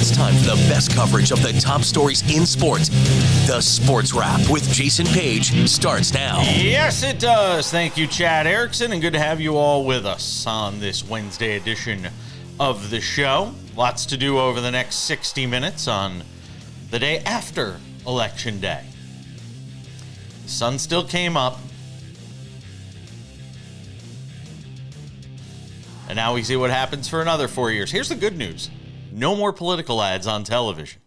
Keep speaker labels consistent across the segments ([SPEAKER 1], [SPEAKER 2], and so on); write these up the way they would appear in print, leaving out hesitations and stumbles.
[SPEAKER 1] It's time for the best coverage of the top stories in sports. The Sports Wrap with Jason Page starts now.
[SPEAKER 2] Yes, it does. Thank you, Chad Erickson, and good to have you all with us on this Wednesday edition of the show. Lots to do over the next 60 minutes on the day after Election Day. The sun still came up. And now we see what happens for another 4 years. Here's the good news. No more political ads on television.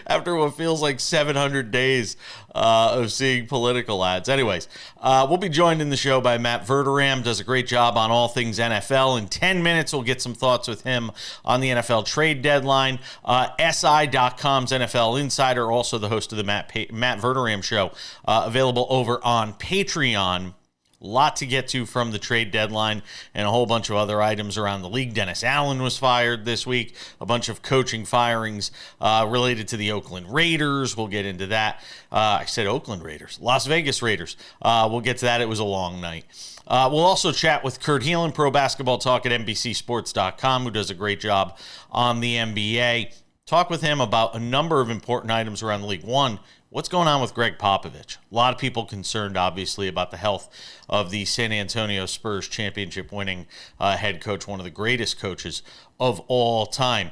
[SPEAKER 2] After what feels like 700 days of seeing political ads. Anyways, we'll be joined in the show by Matt Verderame. Does a great job on all things NFL. In 10 minutes, we'll get some thoughts with him on the NFL trade deadline. SI.com's NFL Insider, also the host of the Matt Verderame Show, available over on Patreon. Lot to get to from the trade deadline and a whole bunch of other items around the league. Dennis Allen was fired this week. A bunch of coaching firings related to the Oakland Raiders. We'll get into that. I said Oakland Raiders. Las Vegas Raiders. We'll get to that. It was a long night. We'll also chat with Kurt Helin, Pro Basketball Talk at NBCSports.com, who does a great job on the NBA. Talk with him about a number of important items around the league. One, what's going on with Greg Popovich? A lot of people concerned, obviously, about the health of the San Antonio Spurs championship-winning head coach, one of the greatest coaches of all time.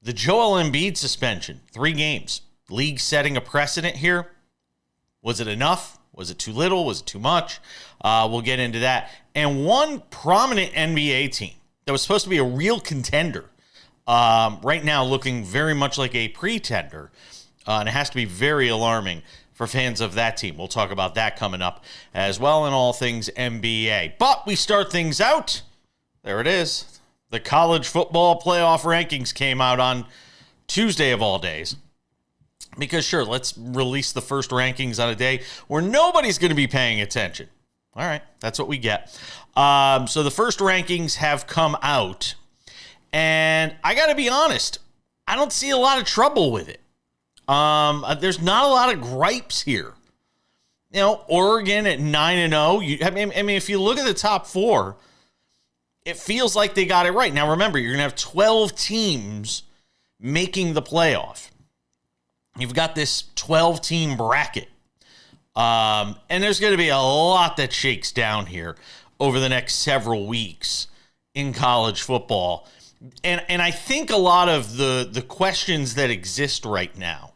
[SPEAKER 2] The Joel Embiid suspension, 3 games. League setting a precedent here. Was it enough? Was it too little? Was it too much? We'll get into that. And one prominent NBA team that was supposed to be a real contender, right now looking very much like a pretender, and it has to be very alarming for fans of that team. We'll talk about that coming up as well in all things NBA. But we start things out. There it is. The college football playoff rankings came out on Tuesday of all days. Because sure, let's release the first rankings on a day where nobody's going to be paying attention. All right, that's what we get. So the first rankings have come out. And I got to be honest, I don't see a lot of trouble with it. There's not a lot of gripes here. You know, Oregon at 9-0. I mean, if you look at the top 4, it feels like they got it right. Now, remember, you're going to have 12 teams making the playoff. You've got this 12-team bracket. And there's going to be a lot that shakes down here over the next several weeks in college football. And I think a lot of the questions that exist right now,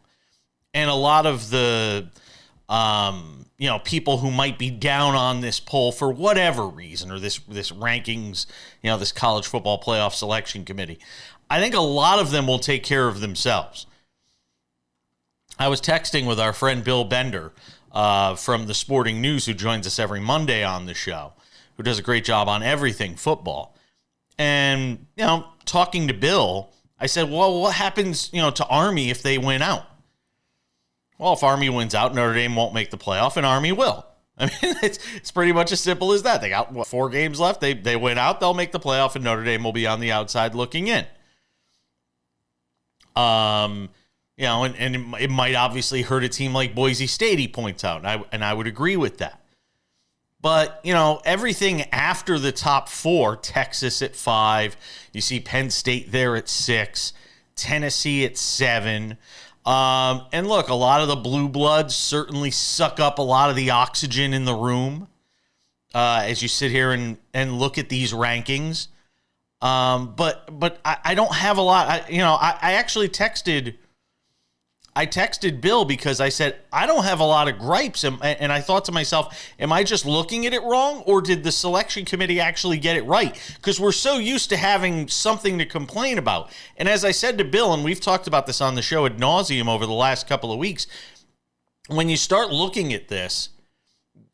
[SPEAKER 2] and a lot of the, people who might be down on this poll for whatever reason, or this rankings, this college football playoff selection committee, I think a lot of them will take care of themselves. I was texting with our friend Bill Bender from the Sporting News, who joins us every Monday on the show, who does a great job on everything football. And, talking to Bill, I said, well, what happens, to Army if they win out? Well, if Army wins out, Notre Dame won't make the playoff, and Army will. I mean, it's pretty much as simple as that. They got 4 games left. They win out, they'll make the playoff, and Notre Dame will be on the outside looking in. And it might obviously hurt a team like Boise State, he points out, and I would agree with that. But, everything after the top 4, Texas at 5, you see Penn State there at 6, Tennessee at 7. And look, a lot of the blue bloods certainly suck up a lot of the oxygen in the room as you sit here and look at these rankings. But I don't have a lot. I actually texted Bill because I said, I don't have a lot of gripes. And I thought to myself, am I just looking at it wrong? Or did the selection committee actually get it right? Because we're so used to having something to complain about. And as I said to Bill, and we've talked about this on the show ad nauseum over the last couple of weeks, when you start looking at this,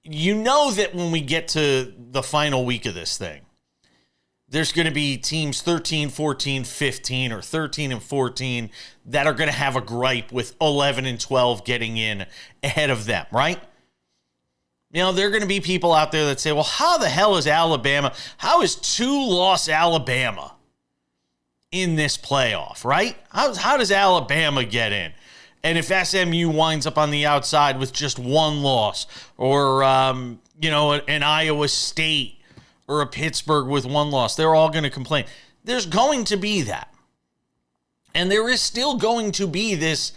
[SPEAKER 2] you know that when we get to the final week of this thing, there's going to be teams 13, 14, 15, or 13 and 14 that are going to have a gripe with 11 and 12 getting in ahead of them, right? There are going to be people out there that say, well, how the hell is Alabama? How is 2-loss Alabama in this playoff, right? How does Alabama get in? And if SMU winds up on the outside with just 1 loss, or, an Iowa State, or a Pittsburgh with 1 loss, they're all going to complain. There's going to be that. And there is still going to be this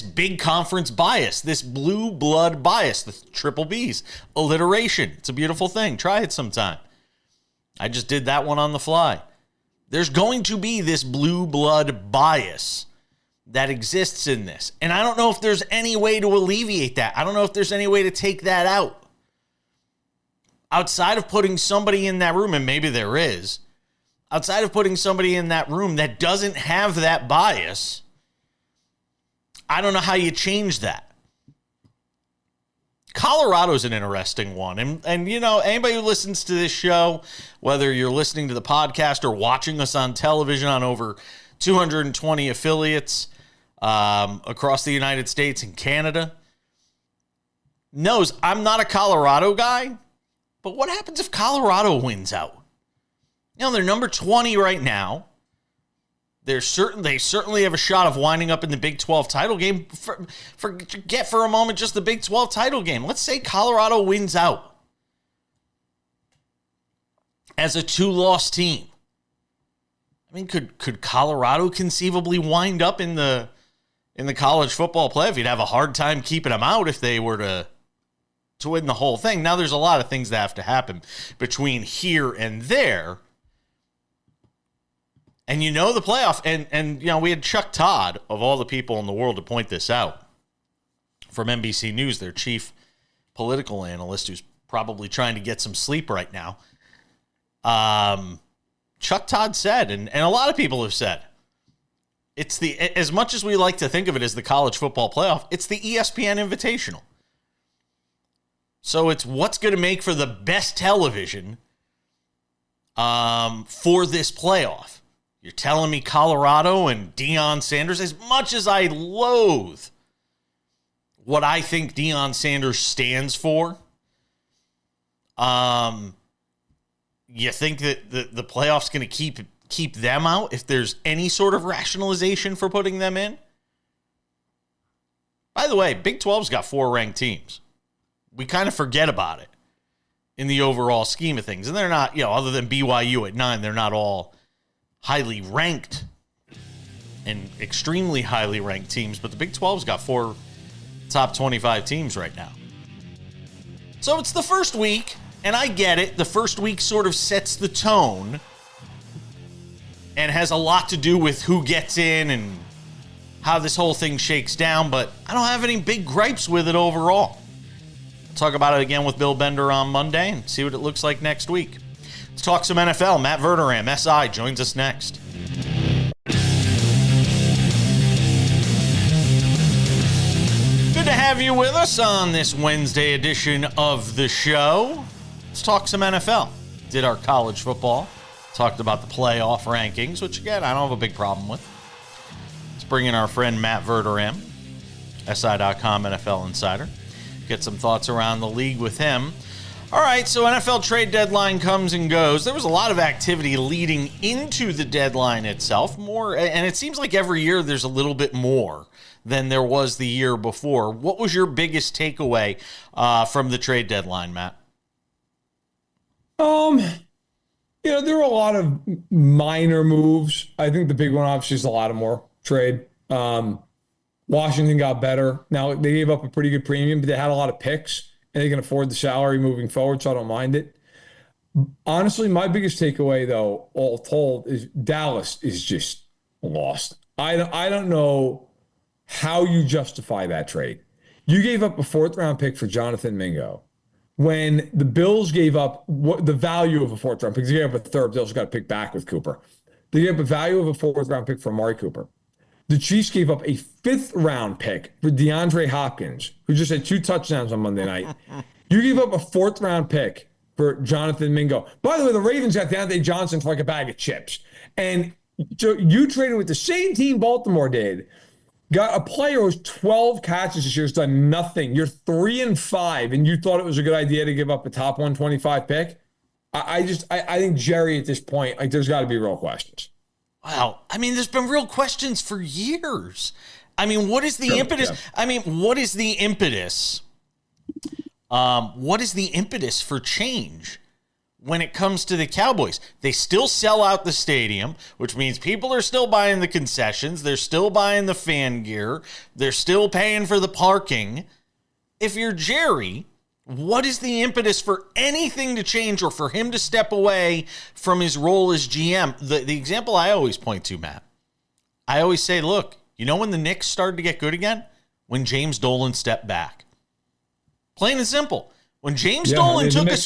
[SPEAKER 2] big conference bias, this blue blood bias, the triple B's, alliteration. It's a beautiful thing. Try it sometime. I just did that one on the fly. There's going to be this blue blood bias that exists in this. And I don't know if there's any way to alleviate that. I don't know if there's any way to take that out. Outside of putting somebody in that room, and maybe there is, outside of putting somebody in that room that doesn't have that bias, I don't know how you change that. Colorado's an interesting one. And you know, anybody who listens to this show, whether you're listening to the podcast or watching us on television on over 220 affiliates across the United States and Canada, knows I'm not a Colorado guy, but what happens if Colorado wins out? You know, they're number 20 right now. They certainly have a shot of winding up in the Big 12 title game. Forget for a moment just the Big 12 title game. Let's say Colorado wins out as a 2-loss team. I mean, could Colorado conceivably wind up in the college football playoff? You'd have a hard time keeping them out if they were to win the whole thing. Now, there's a lot of things that have to happen between here and there. And you know the playoff, and you know, we had Chuck Todd, of all the people in the world, to point this out, from NBC News, their chief political analyst, who's probably trying to get some sleep right now. Chuck Todd said, and a lot of people have said, it's as much as we like to think of it as the college football playoff, it's the ESPN Invitational. So it's what's going to make for the best television for this playoff. You're telling me Colorado and Deion Sanders, as much as I loathe what I think Deion Sanders stands for, you think that the playoff's going to keep them out if there's any sort of rationalization for putting them in? By the way, Big 12's got 4 ranked teams. We kind of forget about it in the overall scheme of things. And they're not, you know, other than BYU at 9, they're not all highly ranked and extremely highly ranked teams, but the Big 12's got 4 top 25 teams right now. So it's the first week, and I get it. The first week sort of sets the tone and has a lot to do with who gets in and how this whole thing shakes down, but I don't have any big gripes with it overall. I'll talk about it again with Bill Bender on Monday and see what it looks like next week. Let's talk some NFL. Matt Verderame, SI, joins us next. Good to have you with us on this Wednesday edition of the show. Let's talk some NFL. Did our college football. Talked about the playoff rankings, which, again, I don't have a big problem with. Let's bring in our friend Matt Verderame, SI.com NFL Insider. Get some thoughts around the league with him. All right, so NFL trade deadline comes and goes. There was a lot of activity leading into the deadline itself. More, and it seems like every year there's a little bit more than there was the year before. What was your biggest takeaway from the trade deadline, Matt?
[SPEAKER 3] You know, there were a lot of minor moves. I think the big one, obviously, is the Lattimore trade. Washington got better. Now, they gave up a pretty good premium, but they had a lot of picks. And they can afford the salary moving forward, so I don't mind it. Honestly, my biggest takeaway, though, all told, is Dallas is just lost. I don't know how you justify that trade. You gave up a 4th-round pick for Jonathan Mingo when the Bills gave up the value of a 4th-round pick. They gave up a 3rd. Bills got to pick back with Cooper. They gave up a value of a 4th-round pick for Amari Cooper. The Chiefs gave up a 5th-round pick for DeAndre Hopkins, who just had 2 touchdowns on Monday night. You gave up a 4th-round pick for Jonathan Mingo. By the way, the Ravens got Deontay Johnson for like a bag of chips. And so you traded with the same team Baltimore did, got a player who's 12 catches this year, has done nothing. You're 3-5, and you thought it was a good idea to give up a top 125 pick? I think Jerry at this point, like, there's got to be real questions.
[SPEAKER 2] Wow. I mean, there's been real questions for years. I mean, what is the impetus? Yeah. I mean, what is the impetus? What is the impetus for change when it comes to the Cowboys. They still sell out the stadium, which means people are still buying the concessions. They're still buying the fan gear. They're still paying for the parking. If you're Jerry, what is the impetus for anything to change or for him to step away from his role as GM? The example I always point to, Matt, I always say, look, you know when the Knicks started to get good again? When James Dolan stepped back. Plain and simple. When James Dolan took a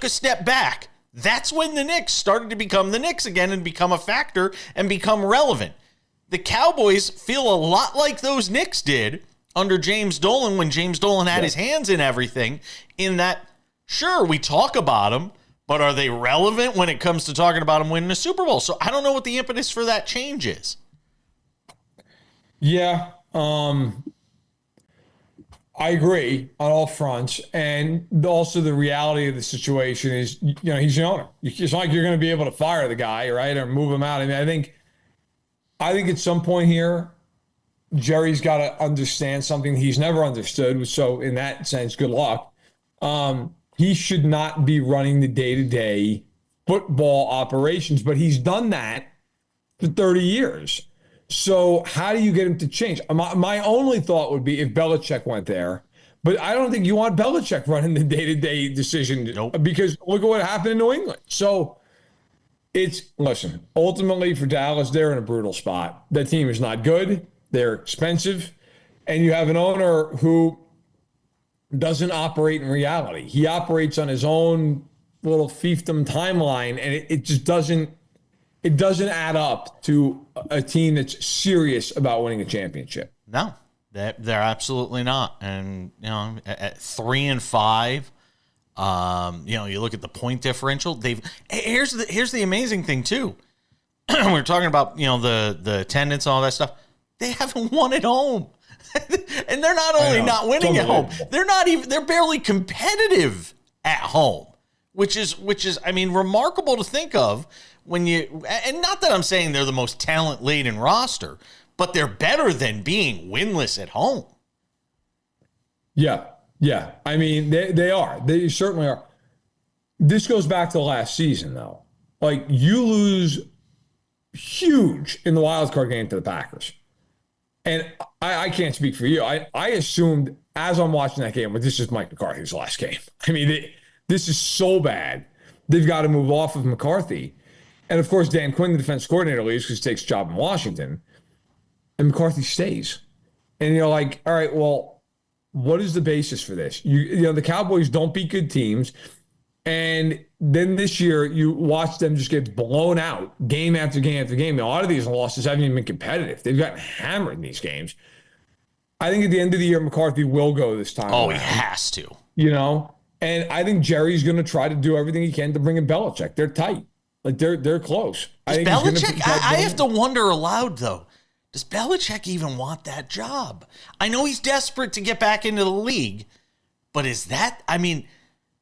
[SPEAKER 2] step back, that's when the Knicks started to become the Knicks again and become a factor and become relevant. The Cowboys feel a lot like those Knicks did under James Dolan when James Dolan had his hands in everything, in that, sure, we talk about them, but are they relevant when it comes to talking about them winning a Super Bowl? So I don't know what the impetus for that change is.
[SPEAKER 3] Yeah, I agree on all fronts. And also the reality of the situation is, he's the owner. It's not like you're going to be able to fire the guy, right, or move him out. I mean, I think at some point here, Jerry's got to understand something he's never understood. So in that sense, good luck. He should not be running the day-to-day football operations, but he's done that for 30 years. So how do you get him to change? My only thought would be if Belichick went there, but I don't think you want Belichick running the day-to-day decision.
[SPEAKER 2] Nope.
[SPEAKER 3] Because look at what happened in New England. So listen, ultimately for Dallas, they're in a brutal spot. That team is not good. They're expensive. And you have an owner who doesn't operate in reality. He operates on his own little fiefdom timeline, and it just doesn't add up to a team that's serious about winning a championship.
[SPEAKER 2] No, they're absolutely not. And, at 3-5, you look at the point differential. Here's the amazing thing too. We're talking about, the attendance and all that stuff. They haven't won at home. And they're not only not winning at home, they're barely competitive at home, which is, remarkable to think of and not that I'm saying they're the most talent-laden roster, but they're better than being winless at home.
[SPEAKER 3] Yeah. Yeah. I mean, they are. They certainly are. This goes back to last season, though. Like, you lose huge in the wild card game to the Packers. And I can't speak for you. I assumed as I'm watching that game, this is Mike McCarthy's last game. I mean, this is so bad. They've got to move off of McCarthy. And, of course, Dan Quinn, the defense coordinator, leaves because he takes a job in Washington. And McCarthy stays. And you're like, all right, well, what is the basis for this? The Cowboys don't beat good teams. And then this year, you watch them just get blown out game after game after game. A lot of these losses haven't even been competitive. They've gotten hammered in these games. I think at the end of the year, McCarthy will go this time.
[SPEAKER 2] Oh, he has to.
[SPEAKER 3] And I think Jerry's going to try to do everything he can to bring in Belichick. They're tight. Like, they're close.
[SPEAKER 2] Does Belichick, I have to wonder aloud, though, does Belichick even want that job? I know he's desperate to get back into the league, but is that,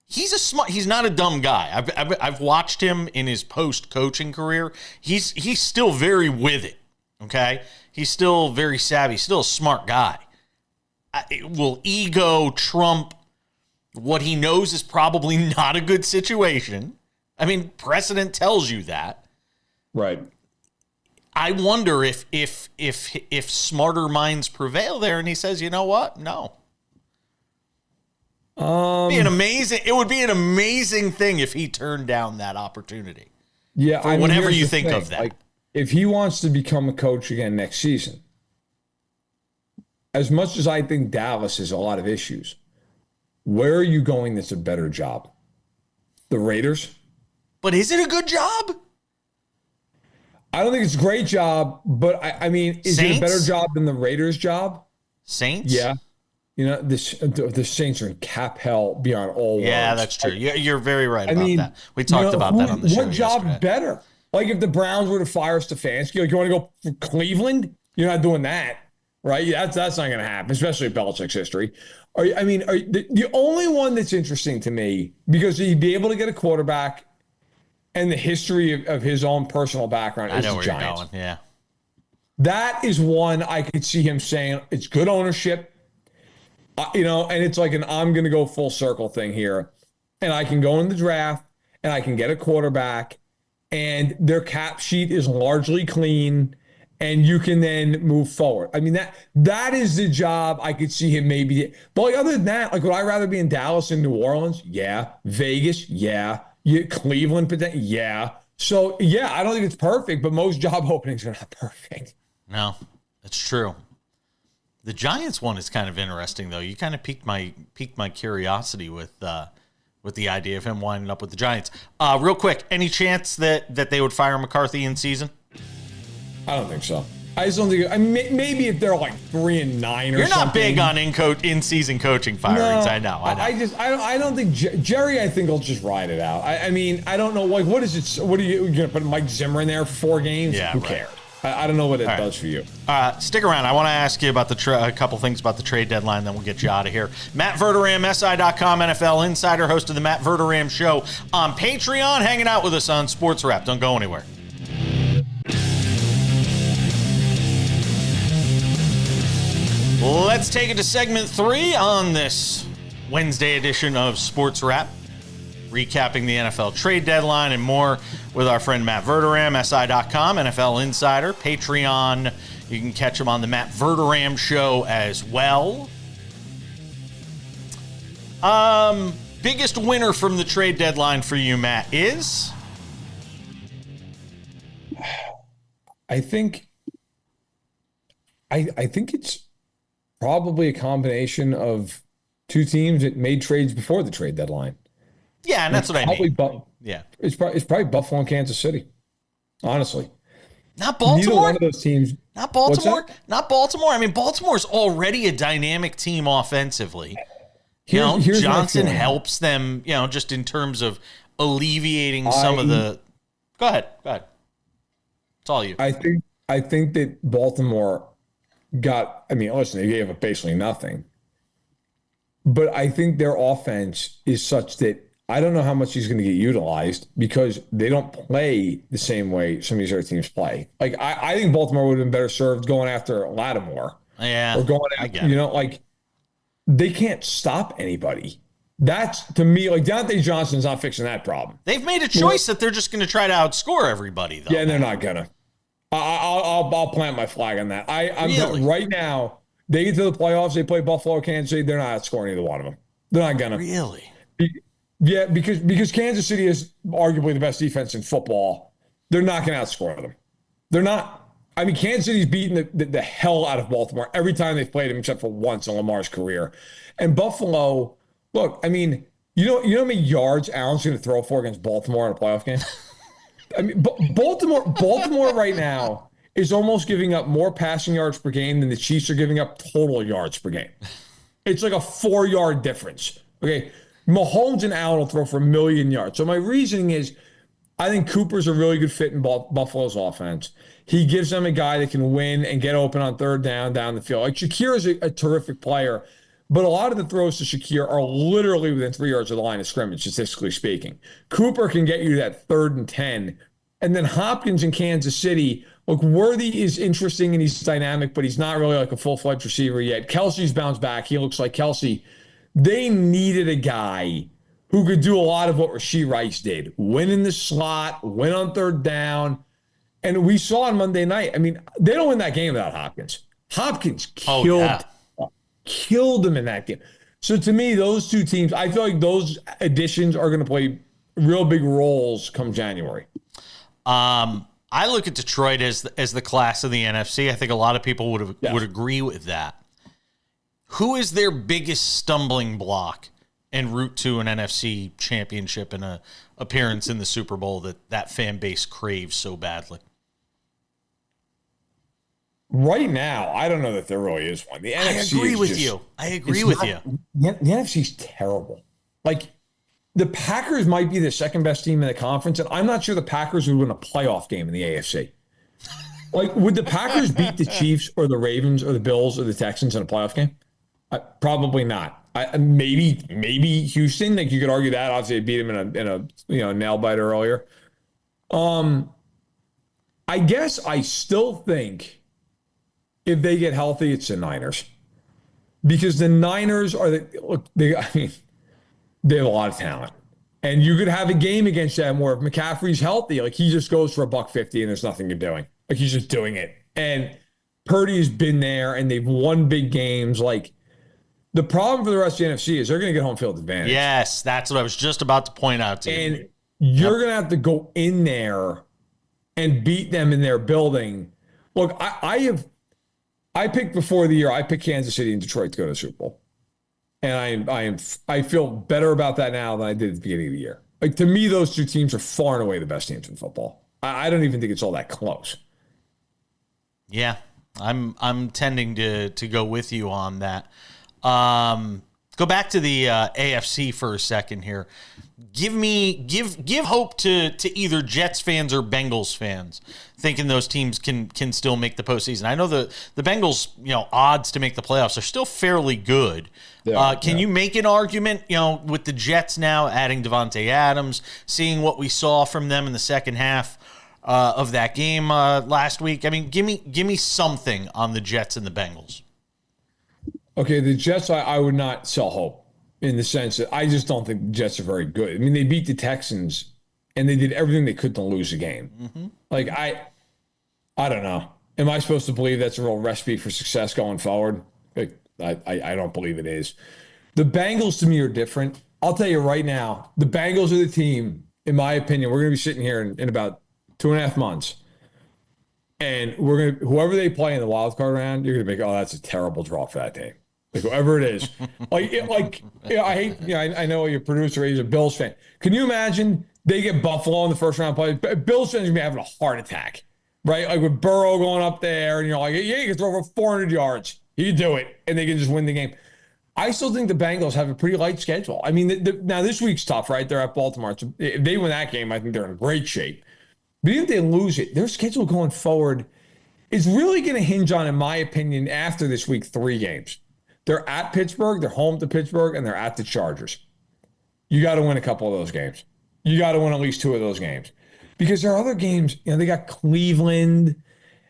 [SPEAKER 2] he's not a dumb guy. I've watched him in his post-coaching career. He's still very with it, okay? He's still very savvy, still a smart guy. Will ego trump what he knows is probably not a good situation? Precedent tells you that.
[SPEAKER 3] Right.
[SPEAKER 2] I wonder if smarter minds prevail there, and he says, you know what? No. It would be an amazing thing if he turned down that opportunity.
[SPEAKER 3] Yeah,
[SPEAKER 2] whatever you think of that.
[SPEAKER 3] Like, if he wants to become a coach again next season, as much as I think Dallas has a lot of issues, where are you going that's a better job? The Raiders?
[SPEAKER 2] But is it a good job?
[SPEAKER 3] I don't think it's a great job, but is it a better job than the Raiders' job?
[SPEAKER 2] Saints?
[SPEAKER 3] Yeah. The Saints are in cap hell beyond all words.
[SPEAKER 2] Yeah, that's true. You're very right about that. We talked about that on the show.
[SPEAKER 3] What job's better? Like, if the Browns were to fire Stefanski, like, you want to go for Cleveland? You're not doing that, right? That's not going to happen, especially in Belichick's history. The only one that's interesting to me, because he'd be able to get a quarterback and the history of his own personal background is the Giants.
[SPEAKER 2] You're going. Yeah.
[SPEAKER 3] That is one I could see him saying it's good ownership, and it's like an I'm going to go full circle thing here. and I can go in the draft and I can get a quarterback, and their cap sheet is largely clean, and you can then move forward. I mean, that is the job I could see him maybe. But like, other than that, like, would I rather be in Dallas and New Orleans? Yeah. Vegas? Yeah. Cleveland? Yeah. So, yeah, I don't think it's perfect, but most job openings are not perfect.
[SPEAKER 2] No, that's true. The Giants one is kind of interesting, though. You kind of piqued my curiosity with the idea of him winding up with the Giants. Real quick, any chance that they would fire McCarthy in season?
[SPEAKER 3] I don't think so. I just don't think. I mean, maybe if they're like 3-9 or something.
[SPEAKER 2] You're not big on in-season coaching firings.
[SPEAKER 3] No,
[SPEAKER 2] I know.
[SPEAKER 3] I don't think Jerry. I think will just ride it out. I mean, I don't know. Like, what is it? What are you going to put Mike Zimmer in there for 4 games?
[SPEAKER 2] Yeah,
[SPEAKER 3] who cares? I don't know what it does for you.
[SPEAKER 2] Stick around. I want to ask you about a couple things about the trade deadline, then we'll get you out of here. Matt Verderame, SI.com NFL insider, host of the Matt Verderame Show on Patreon, hanging out with us on SportsWrap. Don't go anywhere. Let's take it to segment 3 on this Wednesday edition of SportsWrap, recapping the NFL trade deadline and more with our friend Matt Verderame, SI.com, NFL Insider, Patreon. You can catch him on the Matt Verderame Show as well. Biggest winner from the trade deadline for you, Matt, is?
[SPEAKER 3] I think it's probably a combination of 2 teams that made trades before the trade deadline.
[SPEAKER 2] Yeah, and that's what I mean.
[SPEAKER 3] Yeah, it's probably Buffalo and Kansas City. Honestly,
[SPEAKER 2] not Baltimore.
[SPEAKER 3] Neither one of those teams.
[SPEAKER 2] Not Baltimore. Not Baltimore. I mean, Baltimore's already a dynamic team offensively. Johnson helps them. Just in terms of alleviating some of the. Go ahead. It's all you.
[SPEAKER 3] I think that Baltimore got. I mean, listen, they gave up basically nothing. But I think their offense is such that I don't know how much he's going to get utilized because they don't play the same way some of these other teams play. Like, I think Baltimore would have been better served going after Lattimore.
[SPEAKER 2] Yeah.
[SPEAKER 3] Or going after, like, they can't stop anybody. That's, to me, like, Deontay Johnson's not fixing that problem.
[SPEAKER 2] They've made a choice that they're just going to try to outscore everybody, though.
[SPEAKER 3] Yeah, and they're not going to. I'll plant my flag on that. I'm right now, they get to the playoffs, they play Buffalo or Kansas City, they're not outscoring either one of them. They're not going to.
[SPEAKER 2] Really?
[SPEAKER 3] Yeah, because Kansas City is arguably the best defense in football. They're not going to outscore them. They're not. I mean, Kansas City's beaten the hell out of Baltimore every time they've played him, except for once in Lamar's career. And Buffalo, look, I mean, you know how many yards Allen's going to throw for against Baltimore in a playoff game? I mean, Baltimore right now is almost giving up more passing yards per game than the Chiefs are giving up total yards per game. It's like a 4-yard difference. Okay. Mahomes and Allen will throw for 1 million yards. So my reasoning is I think Cooper's a really good fit in Buffalo's offense. He gives them a guy that can win and get open on 3rd down the field. Like, Shakir is a terrific player, but a lot of the throws to Shakir are literally within 3 yards of the line of scrimmage, statistically speaking. Cooper can get you that 3rd and 10. And then Hopkins in Kansas City, look, Worthy is interesting and he's dynamic, but he's not really like a full-fledged receiver yet. Kelsey's bounced back. He looks like Kelsey. They needed a guy who could do a lot of what Rashee Rice did. Win in the slot, win on 3rd down. And we saw on Monday night, I mean, they don't win that game without Hopkins. Hopkins killed them in that game. So to me, those 2 teams, I feel like those additions are going to play real big roles come January.
[SPEAKER 2] I look at Detroit as the class of the NFC. I think a lot of people would agree with that. Who is their biggest stumbling block en route to an NFC championship and a appearance in the Super Bowl that fan base craves so badly?
[SPEAKER 3] Right now, I don't know that there really is one. The NFC
[SPEAKER 2] I agree with you.
[SPEAKER 3] The NFC's terrible. Like, the Packers might be the second best team in the conference, and I'm not sure the Packers would win a playoff game in the AFC. Like, would the Packers beat the Chiefs or the Ravens or the Bills or the Texans in a playoff game? Probably not. Maybe Houston. Like, you could argue that. Obviously, they beat them in a nail biter earlier. I guess I still think if they get healthy, it's the Niners, because the Niners are they have a lot of talent. And you could have a game against them where if McCaffrey's healthy, like he just goes for $150 and there's nothing you're doing. Like he's just doing it. And Purdy has been there and they've won big games. Like the problem for the rest of the NFC is they're going to get home field advantage.
[SPEAKER 2] Yes, that's what I was just about to point out to you.
[SPEAKER 3] And you're going to have to go in there and beat them in their building. Look, I picked before the year, I picked Kansas City and Detroit to go to the Super Bowl. And I feel better about that now than I did at the beginning of the year. Like to me, those two teams are far and away the best teams in football. I don't even think it's all that close.
[SPEAKER 2] Yeah, I'm tending to go with you on that. Go back to the AFC for a second here. Give hope to either Jets fans or Bengals fans, thinking those teams can still make the postseason. I know the Bengals, odds to make the playoffs are still fairly good. Can you make an argument, with the Jets now adding Devontae Adams, seeing what we saw from them in the second half of that game last week? I mean, give me something on the Jets and the Bengals.
[SPEAKER 3] Okay, the Jets, I would not sell hope in the sense that I just don't think the Jets are very good. I mean, they beat the Texans and they did everything they could to lose the game. Mm-hmm. Like, I don't know. Am I supposed to believe that's a real recipe for success going forward? Like, I don't believe it is. The Bengals, to me, are different. I'll tell you right now, the Bengals are the team, in my opinion. We're going to be sitting here in about 2.5 months. And whoever they play in the wild card round, you're going to be, oh, that's a terrible draw for that team. Like whoever it is, I hate. I know your producer is a Bills fan. Can you imagine they get Buffalo in the first round play? Bills fans are gonna be having a heart attack, right? Like with Burrow going up there, and you're like, yeah, you can throw over 400 yards. You can do it, and they can just win the game. I still think the Bengals have a pretty light schedule. I mean, now this week's tough, right? They're at Baltimore. So if they win that game, I think they're in great shape. But even if they lose it, their schedule going forward is really going to hinge on, in my opinion, after this week, 3 games. They're at Pittsburgh, they're home to Pittsburgh, and they're at the Chargers. You got to win a couple of those games. You got to win at least 2 of those games. Because there are other games, they got Cleveland,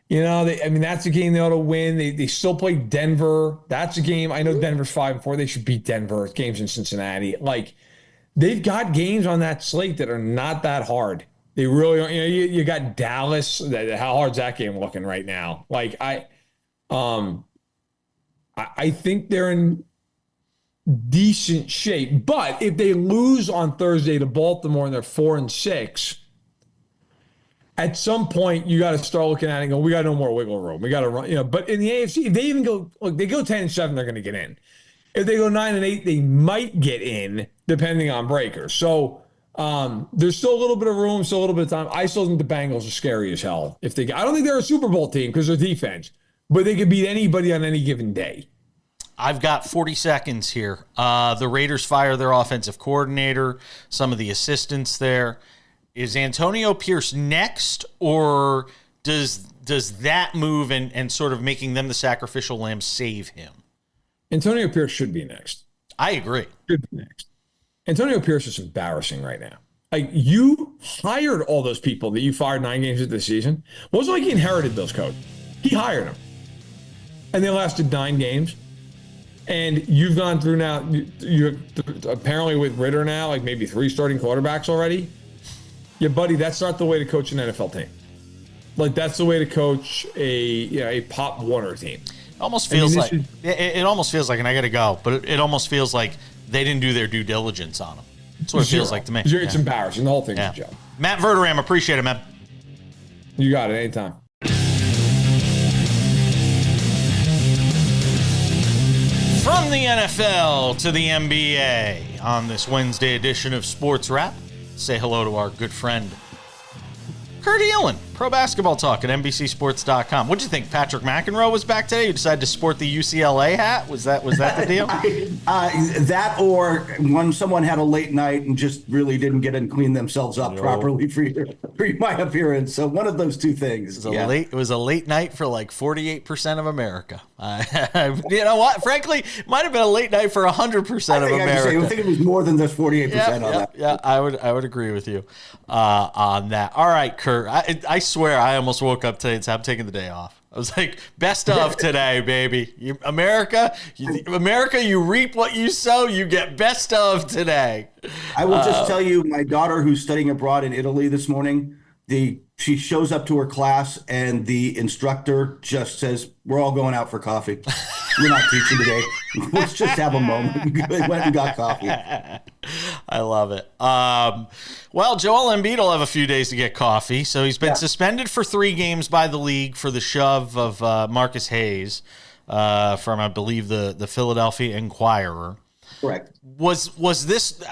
[SPEAKER 3] that's a game they ought to win. They still play Denver. That's a game. I know Denver's 5-4. They should beat Denver. Games in Cincinnati. Like, they've got games on that slate that are not that hard. They really are. You got Dallas. How hard's that game looking right now? Like, I think they're in decent shape. But if they lose on Thursday to Baltimore and they're 4-6, at some point you got to start looking at it and go, we got no more wiggle room. We got to run, But in the AFC, if they even go, look, they go 10-7, they're going to get in. If they go 9-8, they might get in, depending on breakers. So there's still a little bit of room, still a little bit of time. I still think the Bengals are scary as hell. I don't think they're a Super Bowl team because of their defense, but they could beat anybody on any given day.
[SPEAKER 2] I've got 40 seconds here. The Raiders fire their offensive coordinator, some of the assistants there. Is Antonio Pierce next, or does that move and sort of making them the sacrificial lamb save him?
[SPEAKER 3] Antonio Pierce should be next.
[SPEAKER 2] I agree.
[SPEAKER 3] Should be next. Antonio Pierce is embarrassing right now. Like, you hired all those people that you fired 9 games into the season. It wasn't like he inherited those coaches. He hired them. And they lasted 9 games. And you've gone through now, you apparently with Ritter now, like maybe 3 starting quarterbacks already. Yeah, buddy, that's not the way to coach an NFL team. Like, that's the way to coach a Pop Warner team.
[SPEAKER 2] It almost feels it almost feels like, and I got to go, but it almost feels like they didn't do their due diligence on him. That's what it feels like to me.
[SPEAKER 3] It's embarrassing. The whole thing's a joke.
[SPEAKER 2] Matt Verderame, appreciate it, man.
[SPEAKER 3] You got it. Anytime.
[SPEAKER 2] From the NFL to the NBA on this Wednesday edition of SportsWrap, say hello to our good friend, Kurt Helin, Pro Basketball Talk at NBCSports.com. What'd you think? Patrick McEnroe was back today? You decided to sport the UCLA hat? Was that the deal?
[SPEAKER 4] That or when someone had a late night and just really didn't get and clean themselves up properly for my appearance. So one of those two things.
[SPEAKER 2] It was a late night for like 48% of America. You know what? Frankly, it might have been a late night for 100% of America.
[SPEAKER 4] I think it was more than just 48% on that.
[SPEAKER 2] Yeah, I would agree with you on that. All right, Kurt. I swear I almost woke up today and said I'm taking the day off. I was like, best of today, baby. America, you reap what you sow. You get best of today.
[SPEAKER 4] I will just tell you, my daughter who's studying abroad in Italy this morning, she shows up to her class and the instructor just says, we're all going out for coffee. We're not teaching today. Let's just have a moment. They went and got coffee.
[SPEAKER 2] I love it. Well, Joel Embiid will have a few days to get coffee. So he's been suspended for 3 games by the league for the shove of Marcus Hayes from, I believe, the Philadelphia Inquirer.
[SPEAKER 4] Correct.
[SPEAKER 2] Was this,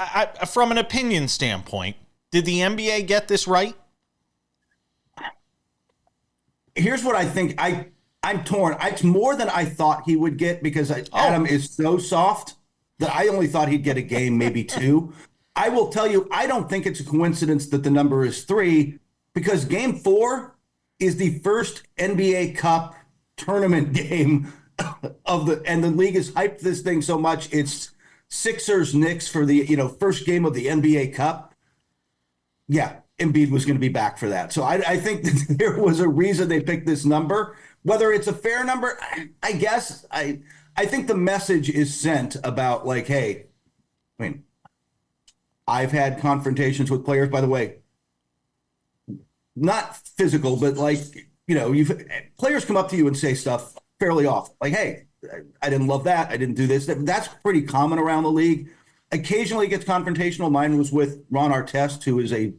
[SPEAKER 2] from an opinion standpoint, did the NBA get this right?
[SPEAKER 4] Here's what I think. I'm torn. It's more than I thought he would get because Adam is so soft that I only thought he'd get a game, maybe 2. I will tell you, I don't think it's a coincidence that the number is 3 because game 4 is the first NBA Cup tournament game and the league has hyped this thing so much. It's Sixers Knicks for the first game of the NBA Cup. Yeah, Embiid was going to be back for that. So I think that there was a reason they picked this number. Whether it's a fair number, I guess I think the message is sent about like, hey, I mean, I've had confrontations with players, by the way, not physical, but like, players come up to you and say stuff fairly often. Like, hey, I didn't love that. I didn't do this. That's pretty common around the league. Occasionally it gets confrontational. Mine was with Ron Artest, who is a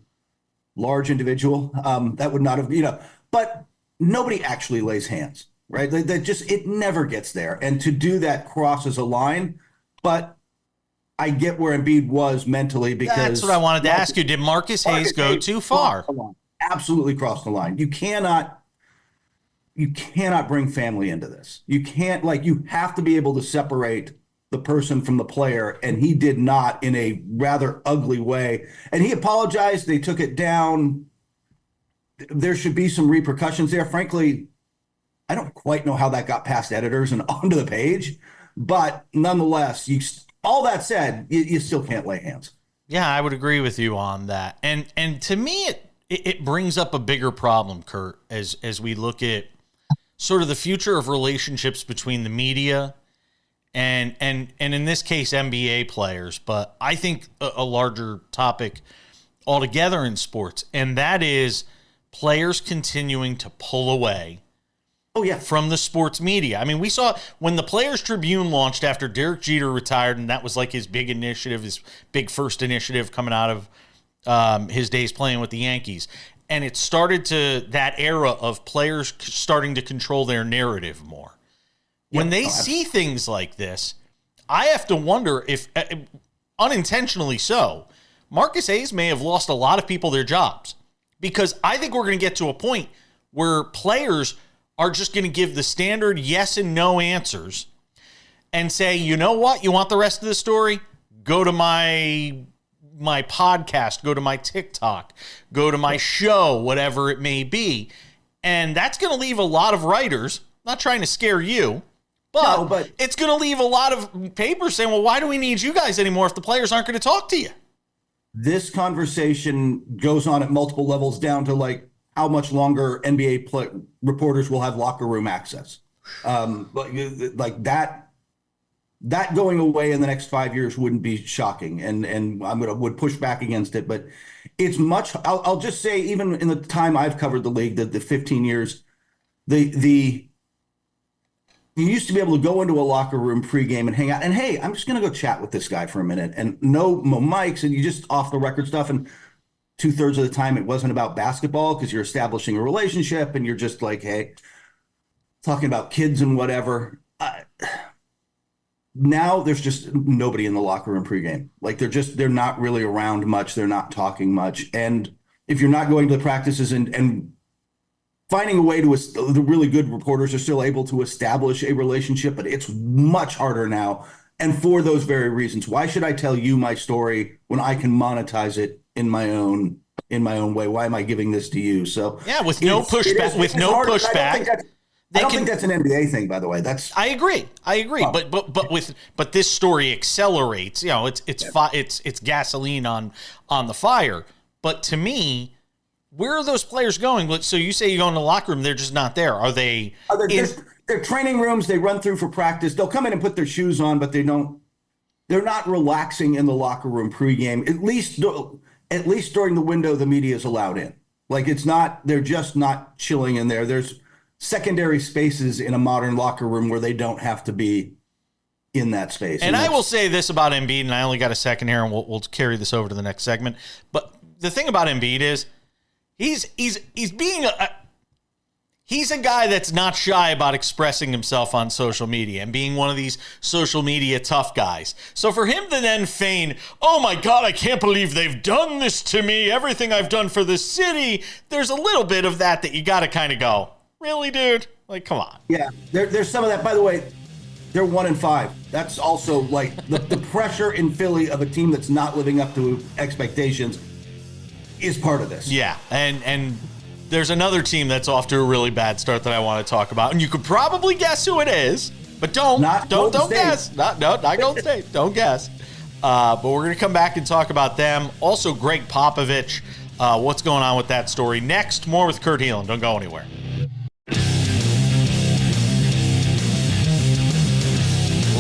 [SPEAKER 4] large individual. That would not have, but nobody actually lays hands, right? It never gets there. And to do that crosses a line, but I get where Embiid was mentally because
[SPEAKER 2] that's what I wanted to ask you. Did Marcus Hayes go too far?
[SPEAKER 4] Absolutely crossed the line. You cannot bring family into this. You can't, you have to be able to separate the person from the player, and he did not in a rather ugly way. And he apologized. They took it down. There should be some repercussions there. Frankly, I don't quite know how that got past editors and onto the page, but nonetheless, all that said, you still can't lay hands.
[SPEAKER 2] Yeah, I would agree with you on that. And to me, it brings up a bigger problem, Kurt, as we look at sort of the future of relationships between the media and in this case, NBA players. But I think a larger topic altogether in sports, and that is players continuing to pull away from the sports media. I mean, we saw when the Players Tribune launched after Derek Jeter retired, and that was like his big initiative, his big first initiative coming out of his days playing with the Yankees. And it started to that era of players starting to control their narrative more. When they see things like this, I have to wonder if, unintentionally so, Marcus Hayes may have lost a lot of people their jobs. Because I think we're going to get to a point where players are just going to give the standard yes and no answers and say, you know what? You want the rest of the story? Go to my podcast, go to my TikTok, go to my show, whatever it may be. And that's going to leave a lot of writers, not trying to scare you, but it's going to leave a lot of papers saying, well, why do we need you guys anymore if the players aren't going to talk to you?
[SPEAKER 4] This conversation goes on at multiple levels down to how much longer NBA reporters will have locker room access. But that going away in the next 5 years wouldn't be shocking. And would push back against it, but it's much, I'll just say, even in the time I've covered the league, the 15 years, you used to be able to go into a locker room pregame and hang out and, hey, I'm just going to go chat with this guy for a minute and no mics and you just off the record stuff. And 2/3 of the time it wasn't about basketball because you're establishing a relationship and you're just like, hey, talking about kids and whatever. Now there's just nobody in the locker room pregame. They're not really around much. They're not talking much. And if you're not going to the practices and finding a way the really good reporters are still able to establish a relationship, but it's much harder now. And for those very reasons, why should I tell you my story when I can monetize it in my own way? Why am I giving this to you? So
[SPEAKER 2] yeah, with no pushback,
[SPEAKER 4] I don't think that's an NBA thing, by the way.
[SPEAKER 2] I agree. But this story accelerates. It's gasoline on the fire. But to me, Where are those players going? So you say you go in the locker room, they're just not there. Are they?
[SPEAKER 4] They're training rooms they run through for practice. They'll come in and put their shoes on, but they're not relaxing in the locker room pregame. At least during the window the media is allowed in. Like they're just not chilling in there. There's secondary spaces in a modern locker room where they don't have to be in that space.
[SPEAKER 2] And I will say this about Embiid, and I only got a second here, and we'll carry this over to the next segment. But the thing about Embiid is he's a guy that's not shy about expressing himself on social media and being one of these social media tough guys. So for him to then feign, oh my God, I can't believe they've done this to me, everything I've done for the city, there's a little bit of that you got to kind of go, really, dude? Like, come on.
[SPEAKER 4] Yeah, there's some of that. By the way, they're 1-5. That's also like the pressure in Philly of a team that's not living up to expectations is part of this.
[SPEAKER 2] Yeah, and there's another team that's off to a really bad start that I want to talk about, and you could probably guess who it is, but don't guess. Not Golden State. Don't guess. But we're going to come back and talk about them. Also, Greg Popovich. What's going on with that story? Next, more with Kurt Helin. Don't go anywhere.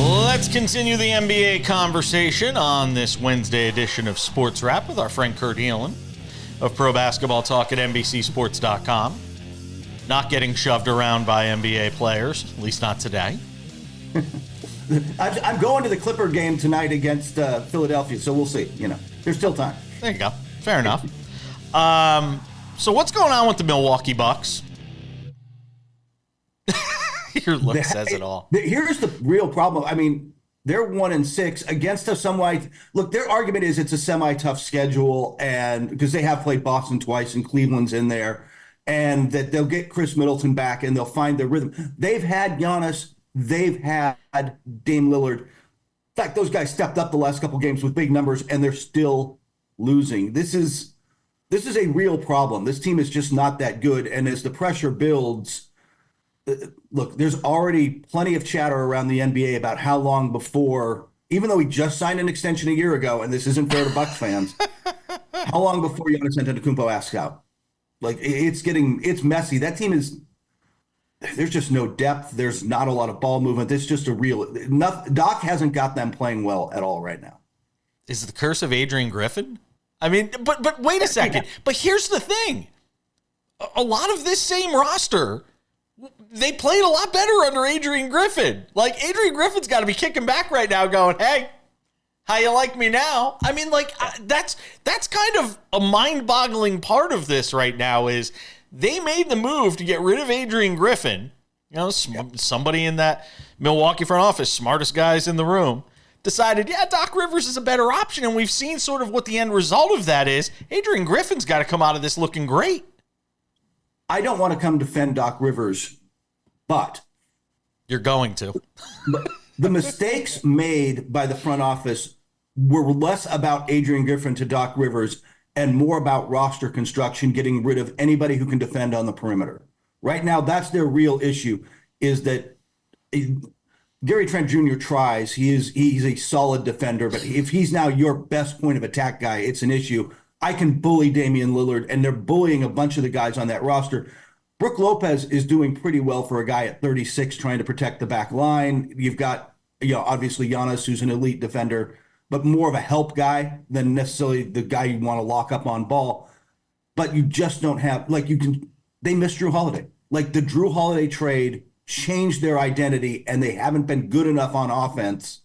[SPEAKER 2] Let's continue the NBA conversation on this Wednesday edition of Sports Wrap with our friend Kurt Helin of Pro Basketball Talk at NBCSports.com. Not getting shoved around by NBA players, at least not today.
[SPEAKER 4] I'm going to the Clipper game tonight against Philadelphia, so we'll see. There's still time.
[SPEAKER 2] There you go. Fair enough. So what's going on with the Milwaukee Bucks? Your look says it all.
[SPEAKER 4] Here's the real problem. I mean, they're 1-6 against a look, their argument is it's a semi-tough schedule, and because they have played Boston twice and Cleveland's in there, and that they'll get Chris Middleton back and they'll find their rhythm. They've had Giannis, they've had Dame Lillard. In fact, those guys stepped up the last couple games with big numbers, and they're still losing. This is a real problem. This team is just not that good, and as the pressure builds, look, there's already plenty of chatter around the NBA about how long before, even though he just signed an extension a year ago, and this isn't fair to Bucks fans, how long before Giannis Antetokounmpo asks out? Like, it's messy. That team there's just no depth. There's not a lot of ball movement. It's just Doc hasn't got them playing well at all right now.
[SPEAKER 2] Is it the curse of Adrian Griffin? I mean, but wait a second. But here's the thing. A lot of this same roster, they played a lot better under Adrian Griffin. Like, Adrian Griffin's got to be kicking back right now going, hey, how you like me now? I mean, like, that's kind of a mind-boggling part of this right now is they made the move to get rid of Adrian Griffin. Somebody in that Milwaukee front office, smartest guys in the room, decided, Doc Rivers is a better option, and we've seen sort of what the end result of that is. Adrian Griffin's got to come out of this looking great.
[SPEAKER 4] I don't want to come defend Doc Rivers, but
[SPEAKER 2] you're going to.
[SPEAKER 4] But the mistakes made by the front office were less about Adrian Griffin to Doc Rivers and more about roster construction, getting rid of anybody who can defend on the perimeter. Right now, that's their real issue, is that Gary Trent Jr. tries. He's a solid defender, but if he's now your best point of attack guy, it's an issue. I can bully Damian Lillard, and they're bullying a bunch of the guys on that roster. Brook Lopez is doing pretty well for a guy at 36 trying to protect the back line. You've got, obviously Giannis, who's an elite defender, but more of a help guy than necessarily the guy you want to lock up on ball. But you just don't have, they missed Drew Holiday. Like, the Drew Holiday trade changed their identity, and they haven't been good enough on offense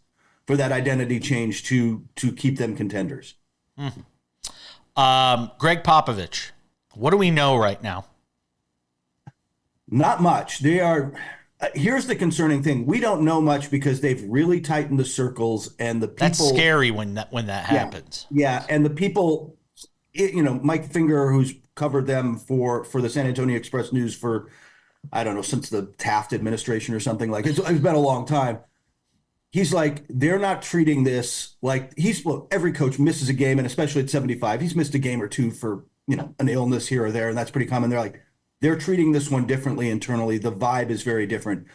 [SPEAKER 4] for that identity change to keep them contenders.
[SPEAKER 2] Mm-hmm. Greg Popovich, what do we know right now?
[SPEAKER 4] Not much. Here's the concerning thing. We don't know much because they've really tightened the circles, and the people. That's
[SPEAKER 2] scary when that happens.
[SPEAKER 4] Yeah. And the people, Mike Finger, who's covered them for the San Antonio Express News for, I don't know, since the Taft administration or something it's been a long time. He's like, they're not treating this like every coach misses a game, and especially at 75, he's missed a game or two for, an illness here or there. And that's pretty common. They're treating this one differently internally. The vibe is very different.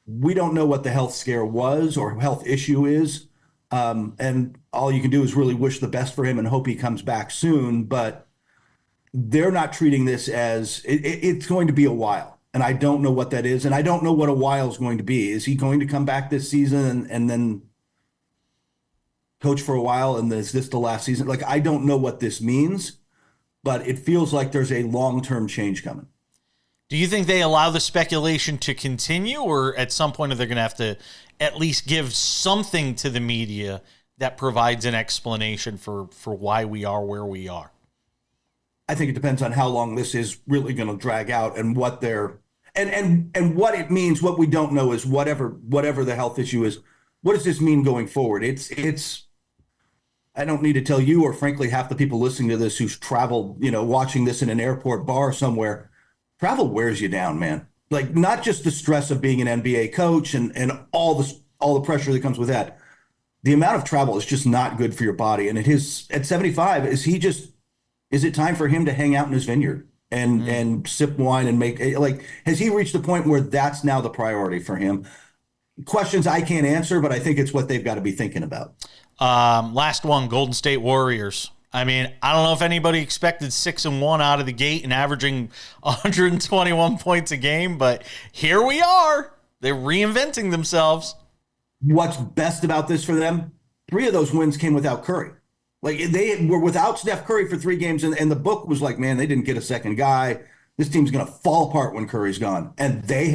[SPEAKER 4] We don't know what the health scare was or health issue is. And all you can do is really wish the best for him and hope he comes back soon. But they're not treating this as it's going to be a while. And I don't know what that is. And I don't know what a while is going to be. Is he going to come back this season and then coach for a while? And is this the last season? Like, I don't know what this means, but it feels like there's a long-term change coming.
[SPEAKER 2] Do you think they allow the speculation to continue, or at some point they're going to have to at least give something to the media that provides an explanation for why we are where we are?
[SPEAKER 4] I think it depends on how long this is really going to drag out and what they're and what it means. What we don't know is whatever the health issue is, what does this mean going forward? It's I don't need to tell you, or frankly half the people listening to this who's traveled, watching this in an airport bar somewhere, travel wears you down, man. Like, not just the stress of being an NBA coach and all the pressure that comes with that. The amount of travel is just not good for your body. And at 75, is it time for him to hang out in his vineyard and sip wine and has he reached the point where that's now the priority for him? Questions I can't answer, but I think it's what they've got to be thinking about.
[SPEAKER 2] Last one, Golden State Warriors. I mean, I don't know if anybody expected 6-1 out of the gate and averaging 121 points a game, but here we are. They're reinventing themselves.
[SPEAKER 4] What's best about this for them? 3 of those wins came without Curry. Like, they were without Steph Curry for 3 games, and the book was like, man, they didn't get a second guy. This team's going to fall apart when Curry's gone. And they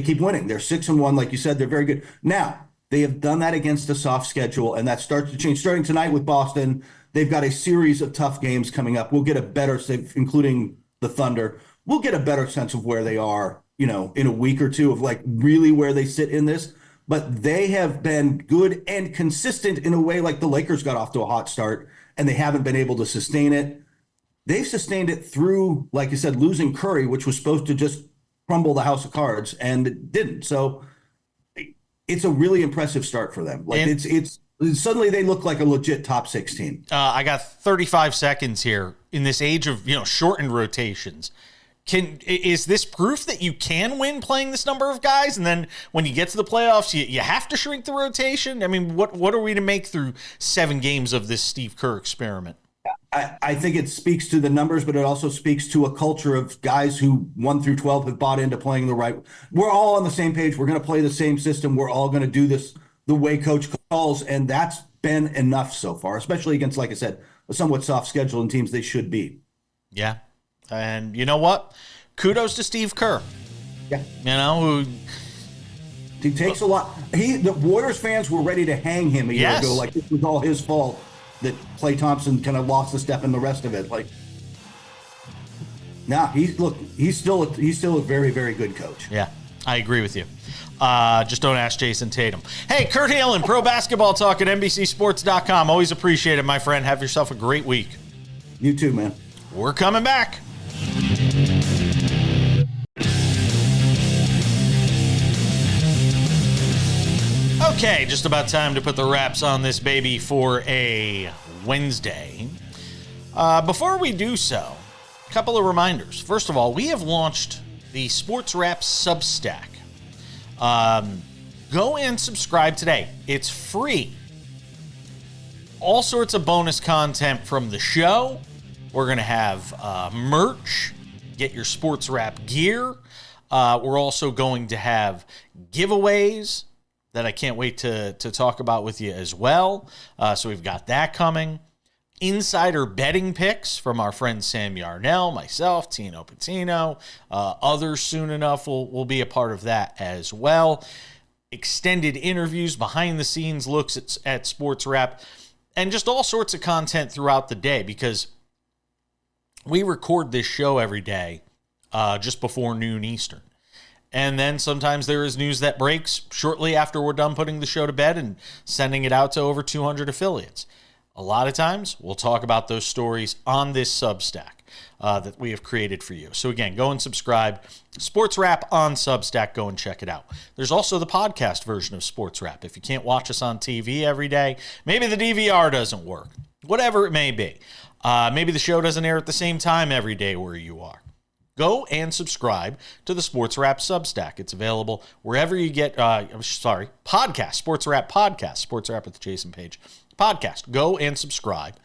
[SPEAKER 4] keep winning. They're 6-1, like you said. They're very good. Now, they have done that against a soft schedule, and that starts to change. Starting tonight with Boston, they've got a series of tough games coming up. We'll get a better, including the Thunder, we'll get a better sense of where they are, in a week or two, of like really where they sit in this. But they have been good and consistent in a way. Like, the Lakers got off to a hot start, and they haven't been able to sustain it. They've sustained it through, like you said, losing Curry, which was supposed to just crumble the house of cards, and it didn't. So it's a really impressive start for them. Like, it's suddenly they look like a legit top 6 team.
[SPEAKER 2] I got 35 seconds here in this age of, shortened rotations. Is this proof that you can win playing this number of guys, and then when you get to the playoffs, you have to shrink the rotation? I mean, what are we to make through 7 games of this Steve Kerr experiment?
[SPEAKER 4] I think it speaks to the numbers, but it also speaks to a culture of guys who 1 through 12 have bought into playing the right. We're all on the same page. We're going to play the same system. We're all going to do this the way coach calls, and that's been enough so far, especially against, like I said, a somewhat soft schedule and teams they should beat.
[SPEAKER 2] Yeah. And you know what? Kudos to Steve Kerr.
[SPEAKER 4] Yeah.
[SPEAKER 2] Who
[SPEAKER 4] he takes a lot. The Warriors fans were ready to hang him a year ago, like this was all his fault that Klay Thompson kind of lost a step in the rest of it. Like, nah, he's still a very, very good coach.
[SPEAKER 2] Yeah, I agree with you. Just don't ask Jason Tatum. Hey, Kurt Helin, Pro Basketball Talk at NBCSports.com. Always appreciate it, my friend. Have yourself a great week.
[SPEAKER 4] You too, man.
[SPEAKER 2] We're coming back. Okay, just about time to put the wraps on this baby for a Wednesday. Before we do so, a couple of reminders. First of all, we have launched the SportsWrap Substack. Go and subscribe today. It's free. All sorts of bonus content from the show. We're going to have merch. Get your SportsWrap gear. We're also going to have giveaways that I can't wait to talk about with you as well. So we've got that coming. Insider betting picks from our friend Sam Yarnell, myself, Tino Patino. Others soon enough will be a part of that as well. Extended interviews, behind-the-scenes looks at SportsWrap, and just all sorts of content throughout the day, because we record this show every day just before noon Eastern. And then sometimes there is news that breaks shortly after we're done putting the show to bed and sending it out to over 200 affiliates. A lot of times, we'll talk about those stories on this Substack that we have created for you. So again, go and subscribe. SportsWrap on Substack, go and check it out. There's also the podcast version of SportsWrap. If you can't watch us on TV every day, maybe the DVR doesn't work, whatever it may be. Maybe the show doesn't air at the same time every day where you are. Go and subscribe to the SportsWrap Substack. It's available wherever you get, podcast, SportsWrap Podcast, SportsWrap with Jason Page podcast. Go and subscribe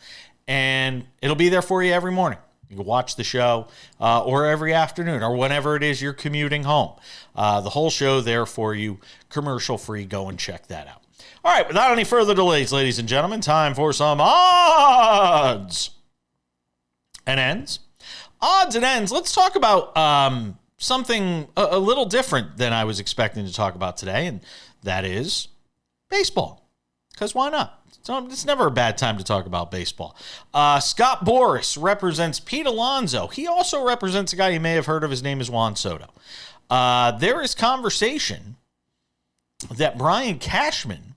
[SPEAKER 2] and it'll be there for you every morning. You can watch the show or every afternoon or whenever it is you're commuting home. The whole show there for you, commercial-free. Go and check that out. All right, without any further delays, ladies and gentlemen, time for some odds and ends. Odds and ends. Let's talk about something a little different than I was expecting to talk about today, and that is baseball. Because why not? It's never a bad time to talk about baseball. Scott Boras represents Pete Alonso. He also represents a guy you may have heard of. His name is Juan Soto. There is conversation that Brian Cashman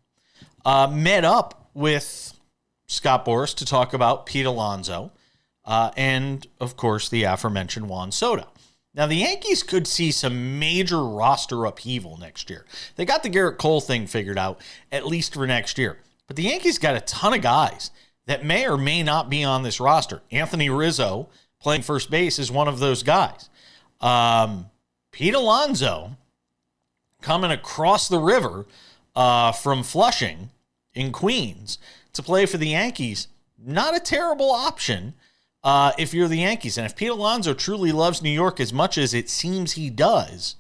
[SPEAKER 2] met up with Scott Boras to talk about Pete Alonso and, of course, the aforementioned Juan Soto. Now, the Yankees could see some major roster upheaval next year. They got the Garrett Cole thing figured out, at least for next year. But the Yankees got a ton of guys that may or may not be on this roster. Anthony Rizzo, playing first base, is one of those guys. Pete Alonso, coming across the river from Flushing in Queens to play for the Yankees, not a terrible option if you're the Yankees. And if Pete Alonso truly loves New York as much as it seems he does,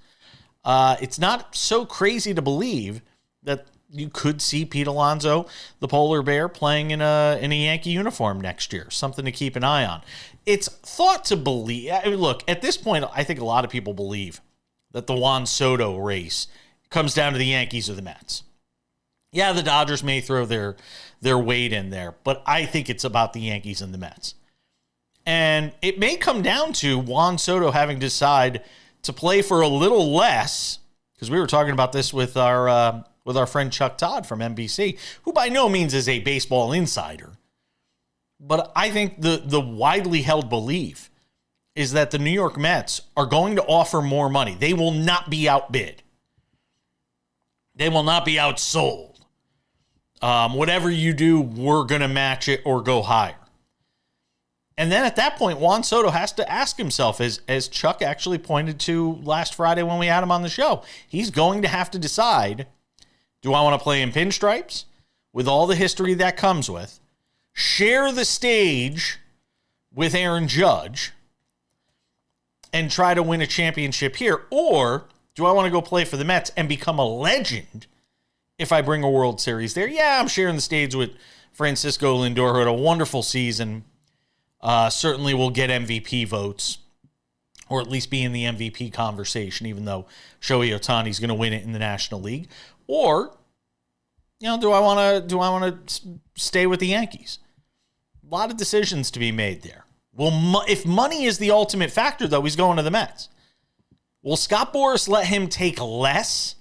[SPEAKER 2] it's not so crazy to believe that you could see Pete Alonso, the polar bear, playing in a Yankee uniform next year. Something to keep an eye on. It's thought to believe. Look, at this point, I think a lot of people believe that the Juan Soto race comes down to the Yankees or the Mets. Yeah, the Dodgers may throw their weight in there, but I think it's about the Yankees and the Mets. And it may come down to Juan Soto having to decide to play for a little less, because we were talking about this with our friend Chuck Todd from NBC, who by no means is a baseball insider. But I think the widely held belief is that the New York Mets are going to offer more money. They will not be outbid. They will not be outsold. Whatever you do, we're going to match it or go higher. And then at that point, Juan Soto has to ask himself, as Chuck actually pointed to last Friday when we had him on the show, he's going to have to decide, do I want to play in pinstripes with all the history that comes with, share the stage with Aaron Judge, and try to win a championship here? Or do I want to go play for the Mets and become a legend if I bring a World Series there? Yeah, I'm sharing the stage with Francisco Lindor, who had a wonderful season. Certainly will get MVP votes, or at least be in the MVP conversation, even though Shohei Ohtani's going to win it in the National League. Or, do I want to stay with the Yankees? A lot of decisions to be made there. Well, if money is the ultimate factor, though, he's going to the Mets. Will Scott Boras let him take less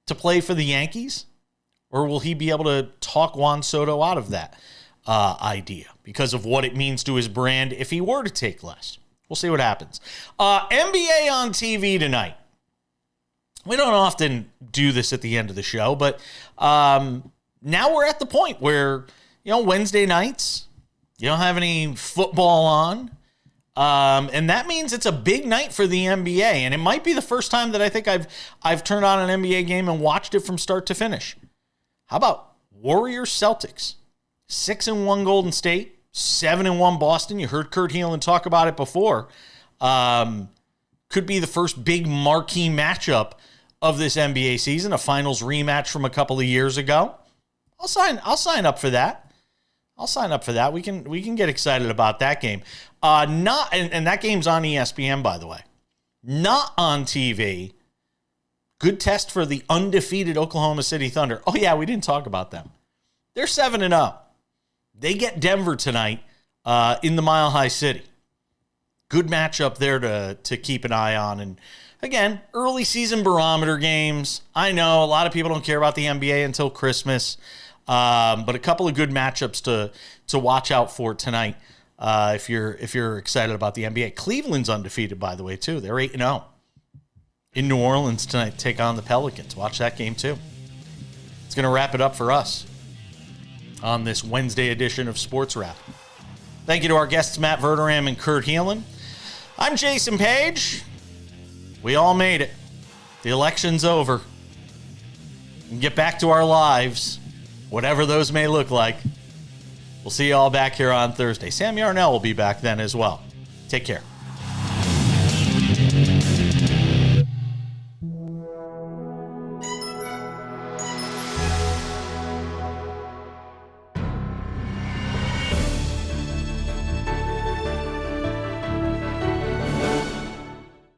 [SPEAKER 2] to play for the Yankees? Or will he be able to talk Juan Soto out of that idea because of what it means to his brand if he were to take less? We'll see what happens. NBA on TV tonight. We don't often do this at the end of the show, but now we're at the point where, Wednesday nights, you don't have any football on. And that means it's a big night for the NBA. And it might be the first time that I think I've turned on an NBA game and watched it from start to finish. How about Warriors Celtics? 6-1 Golden State, 7-1 Boston. You heard Kurt Helin talk about it before. Could be the first big marquee matchup of this NBA season, a finals rematch from a couple of years ago. I'll sign up for that. We can get excited about that game. And that game's on ESPN, by the way. Not on TV. Good test for the undefeated Oklahoma City Thunder. Oh yeah, we didn't talk about them. They're 7-0. They get Denver tonight in the Mile High City. Good matchup there to keep an eye on. And again, early season barometer games. I know a lot of people don't care about the NBA until Christmas, but a couple of good matchups to watch out for tonight if you're excited about the NBA. Cleveland's undefeated, by the way, too. They're 8-0 in New Orleans tonight to take on the Pelicans. Watch that game too. It's going to wrap it up for us on this Wednesday edition of Sports Wrap. Thank you to our guests, Matt Verderame and Kurt Helin. I'm Jason Page. We all made it. The election's over. We can get back to our lives, whatever those may look like. We'll see you all back here on Thursday. Sam Yarnell will be back then as well. Take care.